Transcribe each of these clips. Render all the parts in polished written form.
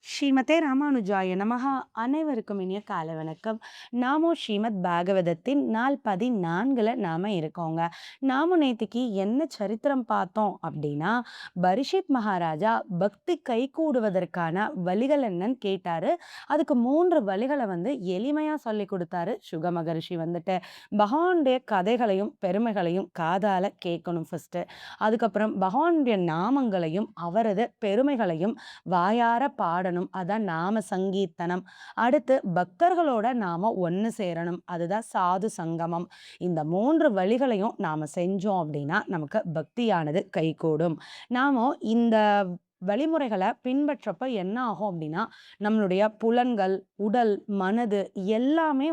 ஸ்ரீமதே ராமானுஜாய நமஹா. அனைவருக்கும் இனிய காலை வணக்கம். நாமும் ஸ்ரீமத் பாகவதத்தின் நாள் 14ல நாம இருக்கோங்க. நாமும் நேத்திக்கு என்ன சரித்திரம் பார்த்தோம் அப்படின்னா, பரீட்சித் மகாராஜா பக்தி கைகூடுவதற்கான வழிகள் என்னன்னு கேட்டாரு. அதுக்கு 3 வழிகள எளிமையா சொல்லிக் குடுத்தாரு சுக மகரிஷி வந்துட்டு. பகவானுடைய கதைகளையும், பெருமைகளையும் காதால கேட்கணும் ஃபர்ஸ்ட்டு. அதுக்கப்புறம் பகவானுடைய நாமங்களையும், அவரது பெருமைகளையும் வாயார பாடணும். அதான் நாம சங்கீர்த்தனம். அடுத்து பக்தர்களோட நாம ஒண்ணு சேரணும். அதுதான் சாது சங்கமம். இந்த 3 வழிகளையும் நாம செஞ்சோம் அப்படின்னா, நமக்கு பக்தியானது கைகூடும். நாம இந்த வழிமுறைகள பின்பற்றப்ப என்ன ஆகும் அப்படின்னா, நம்மளுடைய புலன்கள், உடல், மனது எல்லாமே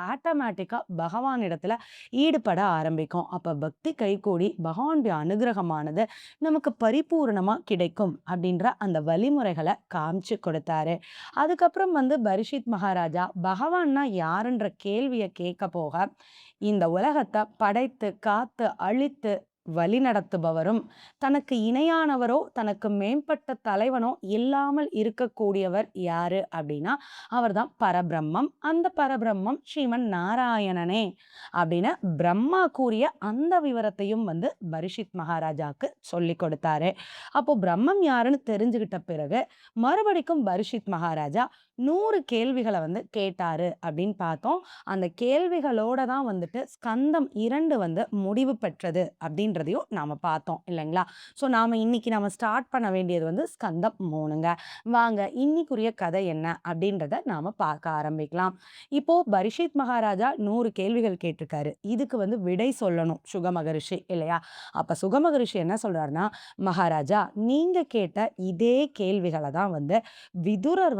ஆட்டோமேட்டிக்கா பகவானிடத்துல ஈடுபட ஆரம்பிக்கும். அப்ப பக்தி கைகூடி பகவானுடைய அனுகிரகமானது நமக்கு பரிபூரணமா கிடைக்கும் அப்படின்ற அந்த வழிமுறைகள காமிச்சு கொடுத்தாரு. அதுக்கப்புறம் பரீட்சித் மகாராஜா பகவான்னா யாருன்ற கேள்விய கேட்க போக, இந்த உலகத்த படைத்து, காத்து, அழித்து வழிநடத்துபவரும், தனக்கு இணையானவரோ, தனக்கு மேம்பட்ட தலைவனோ இல்லாமல் இருக்கக்கூடியவர் யாரு அப்படின்னா, அவர்தான் பரபிரம்மம். அந்த பரபிரம்மம் ஸ்ரீமன் நாராயணனே அப்படின்னு பிரம்மா கூறிய அந்த விவரத்தையும் பரீட்சித் மகாராஜாக்கு சொல்லிக் கொடுத்தாரு. அப்போ பிரம்மம் யாருன்னு தெரிஞ்சுகிட்ட பிறகு மறுபடிக்கும் பரீட்சித் மகாராஜா 100 கேள்விகள கேட்டாரு அப்படின்னு பார்த்தோம். அந்த கேள்விகளோட தான் ஸ்கந்தம் 2 முடிவு பெற்றது அப்படின்றதையும் நாம பார்த்தோம் இல்லைங்களா? ஸோ நாம ஸ்டார்ட் பண்ண வேண்டியது ஸ்கந்தம் 3ங்க. வாங்க இன்னைக்குரிய கதை என்ன அப்படின்றத நாம பார்க்க ஆரம்பிக்கலாம். இப்போ பரீட்சித் மகாராஜா 100 கேள்விகள் கேட்டிருக்காரு. இதுக்கு விடை சொல்லணும் சுக மகரிஷி இல்லையா? அப்ப சுக மகரிஷி என்ன சொல்றாருன்னா, மகாராஜா நீங்க கேட்ட இதே கேள்விகள தான் விதுரர்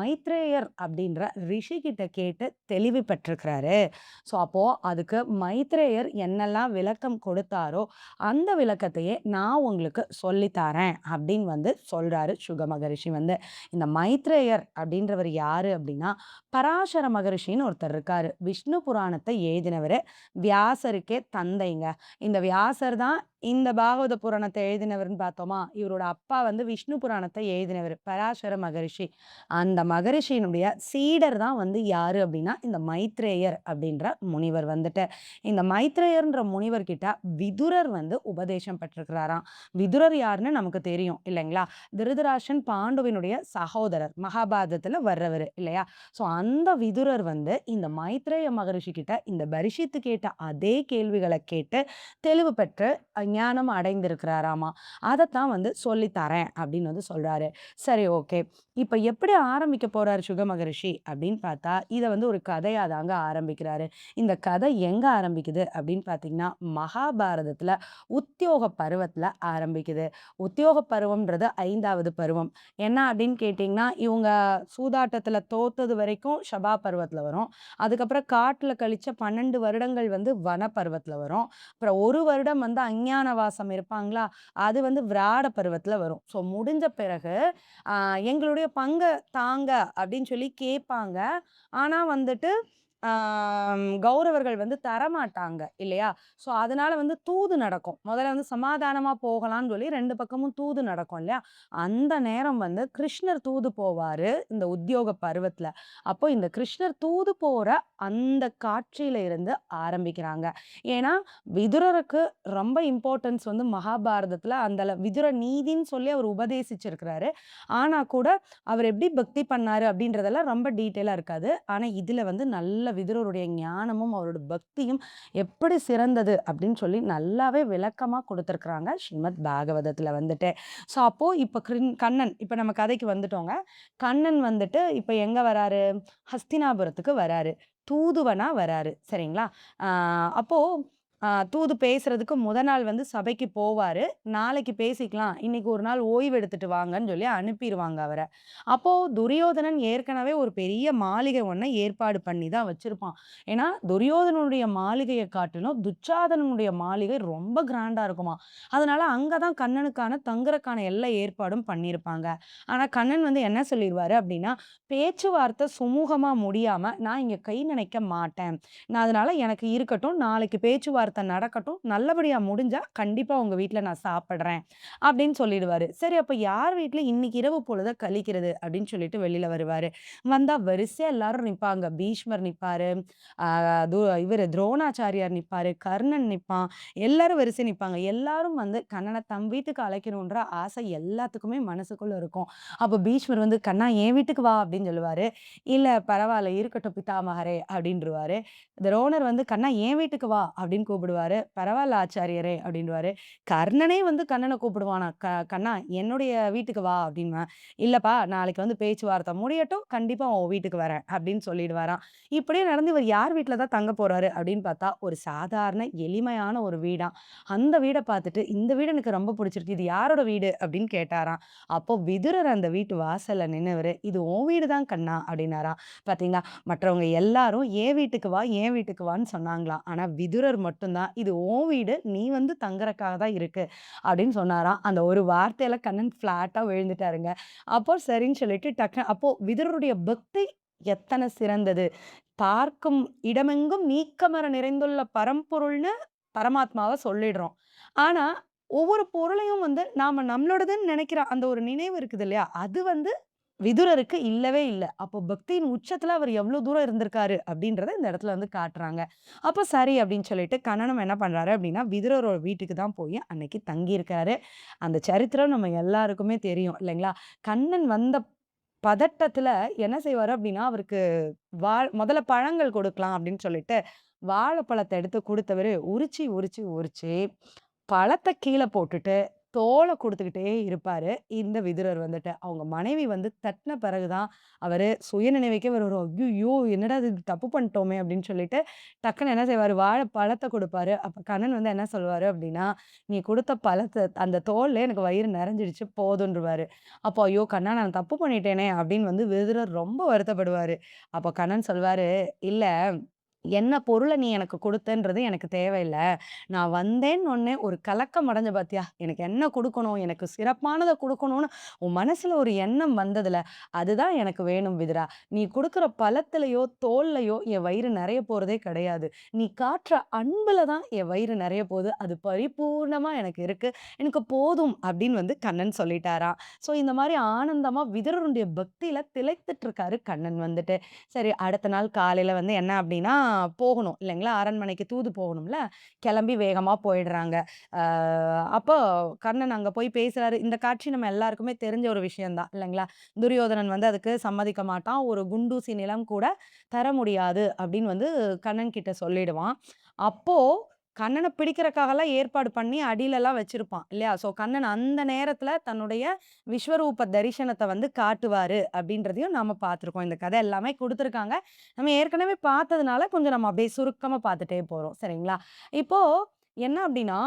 மைத்ரேயர் அப்படின்ற ரிஷி கிட்ட கேட்டு தெளிவு பெற்றிருக்கிறாரு. ஸோ அப்போ அதுக்கு மைத்ரேயர் என்னெல்லாம் விளக்கம் கொடுத்தாரோ அந்த விளக்கத்தையே நான் உங்களுக்கு சொல்லித்தரேன் அப்படின்னு சொல்றாரு சுக மகரிஷி. இந்த மைத்ரேயர் அப்படின்றவர் யாரு அப்படின்னா, பராசர மகரிஷின்னு ஒருத்தர் இருக்காரு. விஷ்ணு புராணத்தை எழுதினவரு. வியாசருக்கே தந்தைங்க. இந்த வியாசர் தான் இந்த பாகவத புராணத்தை எழுதினவர்ன்னு பார்த்தோமா, இவரோட அப்பா விஷ்ணு புராணத்தை எழுதினவர் பராசர மகரிஷி. அந்த மகரிஷியினுடைய சீடர் தான் யாரு அப்படின்னா, இந்த மைத்ரேயர் அப்படின்ற முனிவர் இந்த மைத்ரேயர்ன்ற முனிவர் கிட்ட விதுரர் உபதேசம் பெற்றிருக்கிறாராம். விதுரர் யாருன்னு நமக்கு தெரியும் இல்லைங்களா? திருதராஷ்டிரன் பாண்டுவினுடைய சகோதரர், மகாபாரதத்துல வர்றவர் இல்லையா? ஸோ அந்த விதுரர் இந்த மைத்ரேய மகரிஷி கிட்ட இந்த பரீட்சித்து கேட்ட அதே கேள்விகளை கேட்டு தெளிவு பெற்று ஞானம் அடைந்திருக்கிறாராமா. அதைத்தான் சொல்லி தரேன் அப்படின்னு சொல்றாரு. சரி, ஓகே. இப்ப எப்படி ஆரம்பிக்க போறாரு சுக மகரிஷி அப்படின்னு பார்த்தா, இத ஒரு கதையா தாங்க ஆரம்பிக்கிறாரு. இந்த கதை எங்க ஆரம்பிக்குது அப்படின்னு பார்த்தீங்கன்னா, மகாபாரதத்துல உத்தியோக பருவத்துல ஆரம்பிக்குது. உத்தியோக பருவம்ன்றது 5வது பருவம். என்ன அப்படின்னு கேட்டீங்கன்னா, இவங்க சூதாட்டத்துல தோத்தது வரைக்கும் சபா பருவத்துல வரும். அதுக்கப்புறம் காட்டுல கழிச்ச 12 வருடங்கள் வன பருவத்துல வரும். அப்புறம் 1 வருடம் அஞ்ஞான வாசம் இருப்பாங்களா, அது விராட பருவத்துல வரும். ஸோ முடிஞ்ச பிறகு எங்களுடைய பங்க தாங்க அப்படின்னு சொல்லி கேட்பாங்க. ஆனா கௌரவர்கள் தரமாட்டாங்க இல்லையா? ஸோ அதனால தூது நடக்கும். முதல்ல சமாதானமா போகலான்னு சொல்லி 2 பக்கமும் தூது நடக்கும் இல்லையா? அந்த நேரம் கிருஷ்ணர் தூது போவாரு இந்த உத்தியோக பருவத்துல. அப்போ இந்த கிருஷ்ணர் தூது போற அந்த காட்சியில இருந்து ஆரம்பிக்கிறாங்க. ஏன்னா விதுரருக்கு ரொம்ப இம்பார்ட்டன்ஸ் மகாபாரதத்துல அந்த விதுர நீதின்னு சொல்லி அவர் உபதேசிச்சிருக்கிறாரு. ஆனா கூட அவர் எப்படி பக்தி பண்ணாரு அப்படின்றதெல்லாம் ரொம்ப டீட்டெயிலா இருக்காது. ஆனா இதுல நல்ல விதுரருடைய ஞானமும் அவரோட பக்தியும் எப்படி சிறந்தது அப்படின்னு சொல்லி நல்லாவே விளக்கமா கொடுத்திருக்கிறாங்க ஸ்ரீமத் பாகவதத்துல ஸோ அப்போ இப்ப கண்ணன் இப்ப நம்ம கதைக்கு வந்துட்டோங்க. கண்ணன் இப்ப எங்க வராரு? ஹஸ்தினாபுரத்துக்கு வராரு. தூதுவனா வராரு. சரிங்களா? அப்போ தூது பேசுறதுக்கு நாள் சபைக்கு போவாரு. நாளைக்கு பேசிக்கலாம். இன்னைக்கு ஒரு நாள் ஓய்வு எடுத்துட்டு வாங்கன்னு சொல்லி அனுப்பிருவாங்க அவர. அப்போ துரியோதனன் ஏற்கனவே ஒரு பெரிய மாளிகை ஒண்ண ஏற்பாடு பண்ணி தான் வச்சிருப்பான். ஏன்னா துரியோதனனுடைய மாளிகைய காட்டிலும் துச்சாதனனுடைய மாளிகை ரொம்ப கிராண்டா இருக்குமாம். அதனால அங்க தான் கண்ணனுக்கான தங்குறக்கான எல்லா ஏற்பாடும் பண்ணியிருப்பாங்க. ஆனா கண்ணன் என்ன சொல்லிருவாரு அப்படின்னா, பேச்சுவார்த்தை சுமூகமா முடியாம நான் இங்க கை நனைக்க மாட்டேன். நான் அதனால எனக்கு இருக்கட்டும். நாளைக்கு பேச்சுவார்த்தை பேச்சுவார்த்தை நடக்கட்டும். நல்லபடியா முடிஞ்சா கண்டிப்பா உங்க வீட்ல நான் சாப்பிடுறேன்." அப்படின்னு சொல்லிடுவாரு. சரி அப்ப யார் வீட்ல இன்னைக்கு இரவு பொழுத கழிக்கிறது அப்படின்னு சொல்லிட்டு வெளியில வருவாரு. வந்தா வரிசையா எல்லாரும் நிப்பாங்க. பீஷ்மர் நிப்பாரு. ஆ து இவரு துரோணாச்சாரியார் நிப்பாரு. கர்ணன் நிப்பான். எல்லாரும் வரிசையா நிப்பாங்க. எல்லாரும் வந்து கண்ணன தம் வீட்டுக்கு அழைக்கணுன்ற ஆசை எல்லாத்துக்குமே மனசுக்குள்ள இருக்கும். அப்ப பீஷ்மர் வந்து, "கண்ணா என் வீட்டுக்கு வா" அப்படின்னு சொல்லுவாரு. "இல்ல பரவால்ல இருக்கட்டும் பிதாமகரே" அப்படின்ருவாரு. துரோணர் வந்து, "கண்ணா என் வீட்டுக்கு வா" அப்படின்னு கூப்பிடுவாரு. "பரவால்ல ஆச்சாரியரே" அப்படின்னுவாரு. கர்ணனே வந்து கண்ணன கூப்பிடுவானாம். "கண்ணா என்னுடைய வீட்டுக்கு வா" அப்படின்னுவான். "இல்லப்பா நாளைக்கு வந்து பேச்சுவார்த்தை முடியட்டும். கண்டிப்பா உன் வீட்டுக்கு வரேன்" அப்படின்னு சொல்லிடுவாராம். இப்படியே நடந்து இவர் யார் வீட்ல தான் தங்க போறாரு அப்படின்னு பார்த்தா, ஒரு சாதாரண எளிமையான ஒரு வீடாம். அந்த வீட பார்த்துட்டு, "இந்த வீடு எனக்கு ரொம்ப புடிச்சிருக்கு. இது யாரோட வீடு?" அப்படின்னு கேட்டாராம். அப்போ விதுரர் அந்த வீட்டு வாசல்ல நின்னவரு, "இது உன் வீடு தான் கண்ணா" அப்படின்னாராம். பார்த்தீங்களா? மற்றவங்க எல்லாரும் "என் வீட்டுக்கு வா, என் வீட்டுக்கு வான்னு" சொன்னாங்களாம். ஆனா விதுரர் மட்டும் தான், "இது உன் வீடு. நீ வந்து தங்குறக்காக தான் இருக்கு" அப்படின்னு சொன்னாராம். அந்த ஒரு வார்த்தையில கண்ணன் ஃப்ளாட்டா விழுந்துட்டாருங்க. அப்போ சரின்னு சொல்லிட்டு அப்போ விதுரருடைய பக்தி எத்தன சிறந்தது! பார்க்கும் இடமெங்கும் நீக்கமற நிறைந்துள்ள பரம்பொருள்னு பரமாத்மாவ சொல்லிடுறோம். ஆனா, ஒவ்வொரு பொருளையும் வந்து நாம நம்மளோடதுன்னு நெனைக்கிற அந்த ஒரு நினைவு இருக்குது இல்லையா? அது வந்து விதுரருக்கு இல்லவே இல்ல. அப்போ பக்தியின் உச்சத்துல அவர் எவ்ளோ தூரம் இருந்திருக்காரு அப்படின்றத இந்த இடத்துல வந்து காட்டுறாங்க. அப்ப சரி அப்படின்னு சொல்லிட்டு கண்ணனும் என்ன பண்றாரு அப்படின்னா, விதுரரோட வீட்டுக்கு தான் போய் அன்னைக்கு தங்கியிருக்காரு. அந்த சரித்திரம் நம்ம எல்லாருக்குமே தெரியும் இல்லைங்களா? கண்ணன் வந்த பதட்டத்துல என்ன செய்வாரு அப்படின்னா, அவருக்கு முதல்ல பழங்கள் கொடுக்கலாம் அப்படின்னு சொல்லிட்டு, வாழைப்பழத்த எடுத்து குடுத்தவரு, உரிச்சு, உரிச்சு, உரிச்சு பழத்த கீழ போட்டுட்டு, தோல குடுத்துக்கிட்டே இருப்பாரு. இந்த விதுரர் வந்துட்டு. அவங்க மனைவி வந்து தட்டுன பிறகு தான், அவரு சுயநினைவுக்கே வருவாரு. "ஐய்யய்யோ! என்னடா இது தப்பு பண்ணிட்டோமே!" அப்படின்னு சொல்லிட்டு, டக்குனு என்ன செய்வாரு, வாழைப்பழத்த குடுப்பாரு. அப்ப கண்ணன் வந்து என்ன சொல்லுவாரு அப்படின்னா, "நீ குடுத்த பழத்த அந்த தோல்லே எனக்கு வயிறு நெறஞ்சிடுச்சு போதுன்ருவாரு." அப்போ, "ஐயோ! கண்ணா நான் தப்பு பண்ணிட்டேனே!" அப்படின்னு வந்து விதுரர் ரொம்ப வருத்தப்படுவாரு. அப்போ கண்ணன் சொல்வாரு, "இல்ல என்ன பொருள நீ எனக்கு குடுத்தன்றது எனக்கு தேவையில்ல. நான் வந்தேன்னொன்னே ஒரு கலக்கம் அடைஞ்ச பாத்தியா? எனக்கு என்ன குடுக்கணும்? எனக்கு சிறப்பானத குடுக்கணும்னு உன் மனசுல ஒரு எண்ணம் வந்ததுல, அதுதான் எனக்கு வேணும் விதுரா. நீ குடுக்குற பழத்திலயோ, தோல்லயோ என் வயிறு நெறைய போறதே கிடையாது. நீ காட்டுற அன்புல தான் என் வயிறு நெறைய போது. அது பரிபூர்ணமா எனக்கு இருக்கு. எனக்கு போதும் அப்படின்னு வந்து கண்ணன் சொல்லிட்டாராம். ஸோ இந்த மாரி ஆனந்தமா விதுரருடைய பக்தியில திளைத்துட்டு இருக்காரு கண்ணன் வந்துட்டு. சரி அடுத்த நாள் காலையில வந்து என்ன அப்படின்னா, போகணும் இல்லைங்களா? அரண்மனைக்கு தூது போகணும்ல. கிளம்பி வேகமா போயிடுறாங்க. அ அப்போ கர்ணன் அங்க போய் பேசுறாரு. இந்த காட்சி நம்ம எல்லாருக்குமே தெரிஞ்ச ஒரு விஷயம் தான் இல்லைங்களா? துரியோதனன் வந்து அதுக்கு சம்மதிக்க மாட்டான். ஒரு குண்டூசி நிலம் கூட தர முடியாது அப்படின்னு வந்து கண்ணன் கிட்ட சொல்லிடுவான். அப்போ கண்ணன பிடிக்கிறக்காகலாம் ஏற்பாடு பண்ணி அடியிலலாம் வச்சிருப்பான் இல்லையா? ஸோ கண்ணன் அந்த நேரத்துல தன்னுடைய விஸ்வரூப தரிசனத்த வந்து காட்டுவாரு அப்படின்றதையும் நாம பார்த்துருக்கோம். இந்த கதை எல்லாமே குடுத்துருக்காங்க. நம்ம ஏற்கனவே பார்த்ததுனால கொஞ்சம் நம்ம அப்படியே சுருக்கமா பார்த்துட்டே போறோம். சரிங்களா? இப்போ என்ன அப்டின்னா,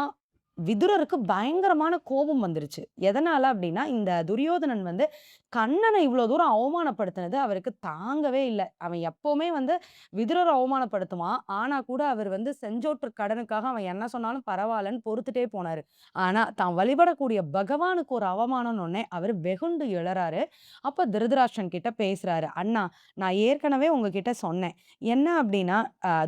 விதுரருக்கு பயங்கரமான கோபம் வந்துருச்சு. எதனால அப்டின்னா, இந்த துரியோதனன் வந்து கண்ணன இவ்ளோ தூரம் அவமானப்படுத்தினது அவருக்கு தாங்கவே இல்ல. அவன் எப்பவுமே வந்து விதுரர அவமானப்படுத்துவான். ஆனா கூட அவர் வந்து செஞ்சோற்று கடனுக்காக அவன் என்ன சொன்னாலும் பரவால்லன்னு பொறுத்துட்டே போனாரு. ஆனா, தான் வழிபடக்கூடிய பகவானுக்கு ஒரு அவமானம்னோனே அவரு வெகுண்டு எழறாரு. அப்ப திருதராஷ்டிரன் கிட்ட பேசுறாரு. "அண்ணா, நான் ஏற்கனவே உங்ககிட்ட சொன்னேன். என்ன அப்டின்னா,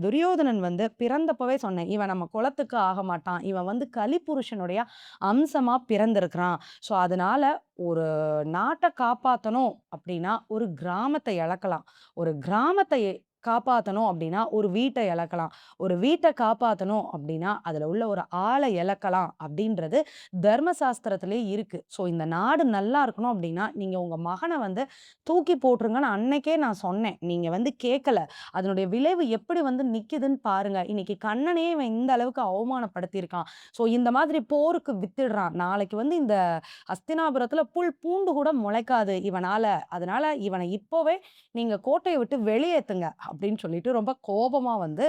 துரியோதனன் வந்து பிறந்தப்பவே சொன்னேன். இவன் நம்ம குலத்துக்கு ஆக மாட்டான். இவன் வந்து கலிபுருஷனுடைய அம்சமா பிறந்திருக்கிறான். ஸோ, அதனால ஒரு நாட்ட காப்பாத்தணும் அப்டின்னா, ஒரு கிராமத்த இழக்கலாம். ஒரு கிராமத்த காப்பாத்தணும் அப்டின்னா, ஒரு வீட்ட இழக்கலாம். ஒரு வீட்ட காப்பாத்தணும் அப்டின்னா, அதுல உள்ள ஒரு ஆள இழக்கலாம் அப்டின்றது தர்ம சாஸ்திரத்திலே இருக்கு. ஸோ, இந்த நாடு நல்லா இருக்கணும் அப்டின்னா, நீங்க உங்க மகன வந்து தூக்கி போட்டுருங்கன்னு அன்னைக்கே நான் சொன்னேன். நீங்க வந்து கேட்கல. அதனுடைய விளைவு எப்படி வந்து நிக்குதுன்னு பாருங்க. இன்னைக்கு கண்ணனே இவன் இந்த அளவுக்கு அவமானப்படுத்தியிருக்கான். ஸோ இந்த மாதிரி போருக்கு வித்துடுறான். நாளைக்கு வந்து இந்த அஸ்தினாபுரத்துல புல் பூண்டு கூட முளைக்காது இவனால. அதனால இவன இப்பவே நீங்க கோட்டைய விட்டு வெளியேத்துங்க அப்படின்னு சொல்லிட்டு ரொம்ப கோபமா வந்து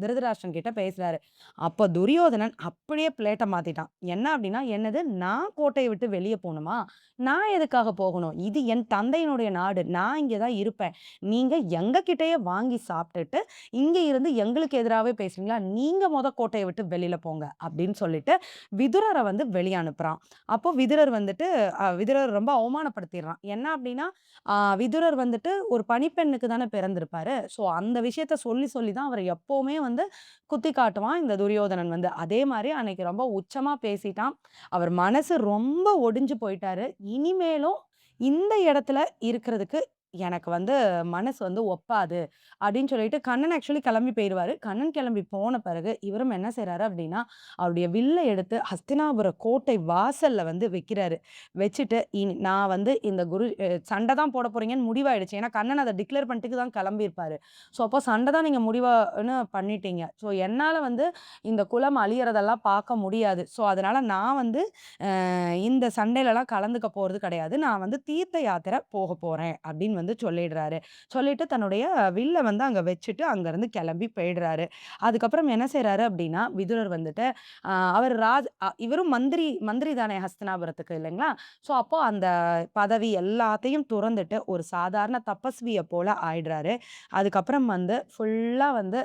திருதராஷ்டிரன் கிட்ட பேசுறாரு. அப்ப துரியோதனன் அப்படியே பிளேட்ட மாத்திட்டான். என்ன அப்படின்னா, என்னது நான் கோட்டைய விட்டு வெளிய போணுமா? நான் எதுக்காக போகணும்? இது என் தந்தையினுடைய நாடு. நான் இங்க தான் இருப்பேன். நீங்க எங்க கிட்டயே வாங்கி சாப்பிட்டுட்டு, இங்க இருந்து எங்களுக்கு எதிராவே பேசுறீங்களா? நீங்க கோட்டைய விட்டு வெளில போங்க அப்படின்னு சொல்லிட்டு, விதுரர வந்து வெளிய அனுப்புறான். அப்போ விதுரர் வந்துட்டு விதுரர் ரொம்ப அவமானப்படுத்திர்றான். என்ன அப்படின்னா, விதுரர் வந்துட்டு ஒரு பணிப்பெண்ணுக்கு தானே பிறந்திருப்பாரு. ஸோ அந்த விஷயத்த சொல்லி சொல்லி தான் அவர எப்பவுமே வந்து குத்தி காட்டுவான் இந்த துரியோதனன் வந்து. அதே மாரி அன்னைக்கு ரொம்ப உச்சமா பேசிட்டான். அவர் மனசு ரொம்ப ஒடிஞ்சு போயிட்டாரு. இனிமேலும் இந்த இடத்துல இருக்கிறதுக்கு எனக்கு வந்து மனசு வந்து ஒப்பாது அப்படின்னு சொல்லிட்டு கண்ணன் ஆக்சுவலி கிளம்பி போயிருவாரு. கண்ணன் கிளம்பி போன பிறகு இவரும் என்ன செய்றாரு அப்படின்னா, அவருடைய வில்ல எடுத்து ஹஸ்தினாபுர கோட்டை வாசல்ல வந்து வைக்கிறாரு. வச்சுட்டு நான் வந்து இந்த குரு சண்டை தான் போட போறீங்கன்னு முடிவாயிடுச்சு. ஏன்னா கண்ணன் அத டிக்ளேர் பண்ணிட்டு தான் கிளம்பியிருப்பாரு. ஸோ அப்போ சண்டை தான் நீங்க முடிவான்னு பண்ணிட்டீங்க. ஸோ என்னால வந்து இந்த குலம் அழியறதெல்லாம் பார்க்க முடியாது. ஸோ அதனால நான் வந்து இந்த சண்டையிலலாம் கலந்துக்க போறது கிடையாது. நான் வந்து தீர்த்த யாத்திரை போக போறேன் அப்படின்னு வந்து சொல்லிடுறாரு. சொல்லிட்டு தன்னுடைய வில்ல வந்து அங்க வச்சுட்டு அங்கருந்து கிளம்பி போயிடுறாரு. அதுக்கப்புறம் என்ன செய்றாரு அப்படின்னா, விதுரர் வந்துட்டு அவர் இவரும் மந்திரி மந்திரி தானே ஹஸ்தினாபுரத்துக்கு இல்லைங்களா? ஸோ அப்போ அந்த பதவி எல்லாத்தையும் துறந்துட்டு ஒரு சாதாரண தபஸ்விய போல ஆயிடுறாரு. அதுக்கப்புறம் வந்து ஃபுல்லா வந்து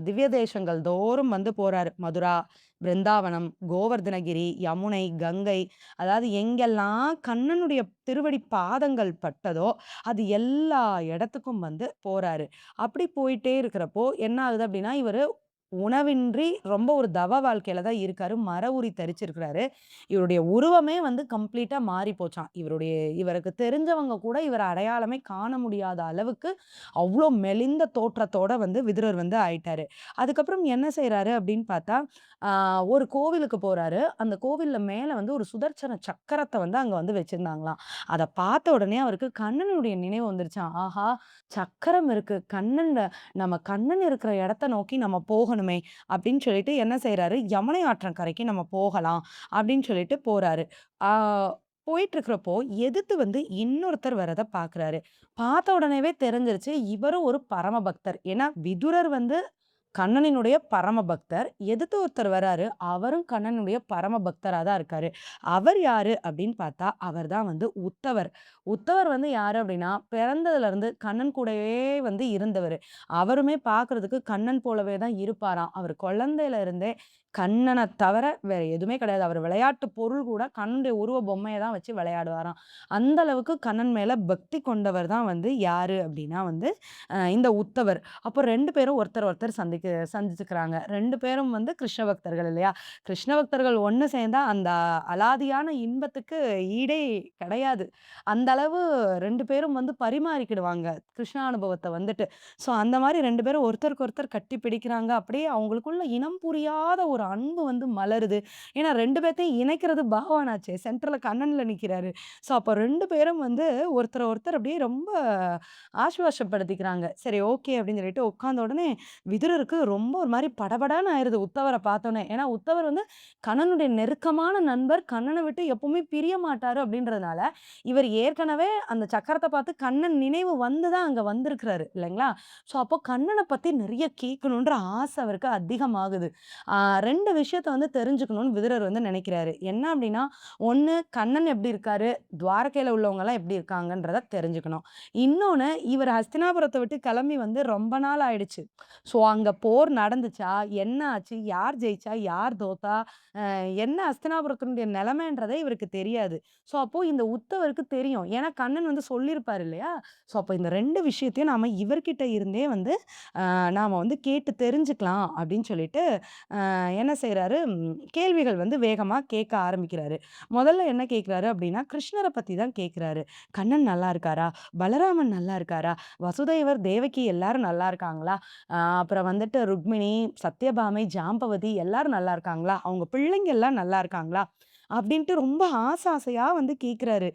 திவ்ய தேசங்கள் தோறும் வந்து போறாரு. மதுரா, பிருந்தாவனம், கோவர்தனகிரி, யமுனை, கங்கை அதாவது எங்கெல்லாம் கண்ணனுடைய திருவடி பாதங்கள் பட்டதோ, அது எல்லா இடத்துக்கும் வந்து போறாரு. அப்படி போயிட்டே இருக்கிறப்போ என்ன ஆகுது அப்படின்னா, இவரு உணவின்றி ரொம்ப ஒரு தவ வாழ்க்கையில தான் இருக்காரு. மர உரி தரிச்சிருக்கிறாரு. இவருடைய உருவமே வந்து கம்ப்ளீட்டா மாறி போச்சாம். இவருக்கு தெரிஞ்சவங்க கூட இவர அடையாளமே காண முடியாத அளவுக்கு அவ்ளோ மெலிந்த தோற்றத்தோட வந்து விதுரர் வந்து ஆயிட்டாரு. அதுக்கப்புறம் என்ன செய்றாரு அப்படின்னு பார்த்தா, ஆ ஒரு கோவிலுக்கு போறாரு. அந்த கோவில்ல மேல வந்து ஒரு சுதர்சன சக்கரத்த வந்து அங்க வந்து வச்சிருந்தாங்களாம். அத பார்த்த உடனே அவருக்கு கண்ணனுடைய நினைவு வந்துருச்சாம். ஆஹா! சக்கரம் இருக்கு. நம்ம கண்ணன் இருக்கிற இடத்த நோக்கி நம்ம போகணுமே! அப்படின்னு சொல்லிட்டு என்ன செய்றாரு, யமுனை ஆற்றங்கரைக்கு நம்ம போகலாம் அப்படின்னு சொல்லிட்டு போறாரு. ஆ போயிட்டுருக்கிறப்போ, எதிர்த்து வந்து இன்னொருத்தர் வரத பார்க்குறாரு. பார்த்த உடனேவே தெரிஞ்சிருச்சு, இவரும் ஒரு பரம பக்தர். ஏன்னா, விதுரர் வந்து கண்ணனினுடைய பரம பக்தர். எதிர்த்து ஒருத்தர் வராரு. அவரும் கண்ணனுடைய பரம பக்தரா தான் இருக்காரு. அவர் யாரு அப்படின்னு பார்த்தா, அவர் தான் வந்து உத்தவர். உத்தவர் வந்து யாரு அப்படின்னா, பிறந்ததுலருந்து கண்ணன் கூடவே வந்து இருந்தவரு. அவருமே பார்க்கறதுக்கு கண்ணன் போலவே தான் இருப்பாராம். அவர் குழந்தையில இருந்தே கண்ணன தவிர வேற எதுவுமே கிடையாது. அவர் விளையாட்டு பொருள் கூட கண்ணனுடைய உருவ பொம்மைய தான் வச்சு விளையாடுவாராம். அந்த அளவுக்கு கண்ணன் மேல பக்தி கொண்டவர் தான் வந்து யாரு அப்படின்னா வந்து, இந்த உத்தவர். அப்போ 2 பேரும் ஒருத்தர் ஒருத்தர் சந்திச்சுக்கிறாங்க. 2 பேரும் வந்து கிருஷ்ண பக்தர்கள் இல்லையா? கிருஷ்ண பக்தர்கள் ஒண்ணு சேர்ந்தா அந்த அலாதியான இன்பத்துக்கு ஈடே கிடையாது. அந்த அளவு 2 பேரும் வந்து பரிமாறிக்கிடுவாங்க. கிருஷ்ண அனுபவத்த வந்துட்டு. ஸோ அந்த மாரி 2 பேரும் ஒருத்தருக்கு ஒருத்தர் கட்டி பிடிக்கிறாங்க. அப்படியே அவங்களுக்குள்ள இனம் புரியாத ஒரு அன்பு வந்து மலருது. ஏன்னா 2 பேத்தையும் இணைக்கிறது பகவானாச்சே. சென்டர்ல கண்ணன்ல நிக்கிறாரு. ஸோ அப்போ 2 பேரும் வந்து ஒருத்தர ஒருத்தர் அப்படியே ரொம்ப ஆசுவாசப்படுத்திக்கிறாங்க. சரி ஓகே அப்படின்னு சொல்லிட்டு உட்காந்த உடனே விதுரருக்கு ரொம்ப ஒரு மாரி படபடன்னு ஆயிருது உத்தவர பார்த்தோனே. ஏன்னா உத்தவர் வந்து கண்ணனுடைய நெருக்கமான நண்பர். கண்ணன விட்டு எப்பவுமே பிரிய மாட்டாரு அப்படின்றதுனால, இவர் ஏற்கனவே அந்த சக்கரத்த பார்த்து கண்ணன் நினைவு வந்து தான் அங்க வந்திருக்கிறாரு இல்லைங்களா? ஸோ அப்போ கண்ணன பத்தி நெறைய கேட்கணுன்ற ஆசை அவருக்கு அதிகமாகுது. 2 விஷயத்த வந்து தெரிஞ்சுக்கணும்னு விதுரர் வந்து நினைக்கிறாரு. என்ன அப்படின்னா, 1 கண்ணன் எப்படி இருக்காரு? துவாரகையில உள்ளவங்கலாம் எப்படி இருக்காங்கன்றத தெரிஞ்சுக்கணும். இன்னொன்னு இவர் ஹஸ்தினாபுரத்த விட்டு கிளம்பி வந்து ரொம்ப நாள் ஆயிடுச்சு. ஸோ அங்க போர் நடந்துச்சா? என்ன ஆச்சு? யார் ஜெயிச்சா? யார் தோத்தா? என்ன ஹஸ்தினாபுரத்தினுடைய நிலைமைன்றதே இவருக்கு தெரியாது. ஸோ அப்போ இந்த உத்தவருக்கு தெரியும். ஏன்னா கண்ணன் வந்து சொல்லியிருப்பாரு இல்லையா? ஸோ அப்போ இந்த 2 விஷயத்தையும் நாம இவர்கிட்ட இருந்தே வந்து நாம வந்து கேட்டு தெரிஞ்சுக்கலாம் அப்படின்னு சொல்லிட்டு, என்ன செய்றாரு, கேள்விகள் வந்து வேகமா கேட்க ஆரம்பிக்கிறாரு. முதல்ல என்ன கேட்கிறாரு அப்படின்னா, கிருஷ்ணர பத்தி தான் கேட்கிறாரு. கண்ணன் நல்லா இருக்காரா? பலராமன் நல்லா இருக்காரா? வசுதேவர், தேவகி எல்லாரும் நல்லா இருக்காங்களா? அப்புறம் வந்துட்டு ருக்மிணி, சத்யபாமை, ஜாம்பவதி எல்லாரும் நல்லா இருக்காங்களா? அவங்க பிள்ளைங்க எல்லாம் நல்லா இருக்காங்களா? அப்படின்ட்டு ரொம்ப ஆசையா வந்து கேட்கிறாரு.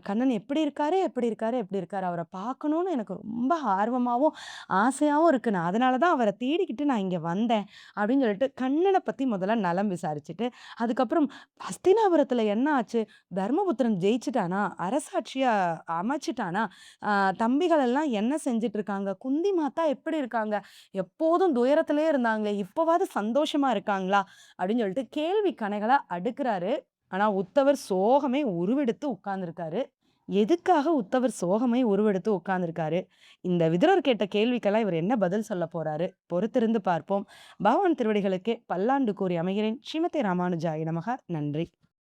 கண்ணன் எப்படி இருக்காரு? எப்படி இருக்காரு? எப்படி இருக்காரு? அவர பார்க்கணும்னு எனக்கு ரொம்ப ஆர்வமாவும், ஆசையாவும் இருக்கு. நான் அதனால தான் அவர தேடிக்கிட்டு நான் இங்க வந்தேன். அப்படின்னு சொல்லிட்டு கண்ணன பத்தி முதல்ல நலம் விசாரிச்சுட்டு, அதுக்கப்புறம் ஹஸ்தினாபுரத்துல என்ன ஆச்சு? தர்மபுத்திரன் ஜெயிச்சுட்டானா? அரசாட்சியா அமைச்சுட்டானா? அ தம்பிகள் எல்லாம் என்ன செஞ்சுட்டு இருக்காங்க? குந்தி மாதா எப்படி இருக்காங்க? எப்போதும் துயரத்திலேயே இருந்தாங்களே! இப்பவாவது சந்தோஷமா இருக்காங்களா? அப்படின்னு சொல்லிட்டு கேள்வி கணைகளா அடுக்குறாரு. ஆனா உத்தவர் சோகமே உருவெடுத்து உட்கார்ந்திருக்காரு. எதுக்காக உத்தவர் சோகமே உருவெடுத்து உட்கார்ந்திருக்காரு? இந்த விதுரர் கேட்ட கேள்விக்கெல்லாம் இவர் என்ன பதில் சொல்லப் போறாரு? பொறுத்திருந்து பார்ப்போம். பகவான் திருவடிகளுக்கே பல்லாண்டு கூறி அமைகிறேன். ஸ்ரீமதே ராமானுஜாய நமக. நன்றி.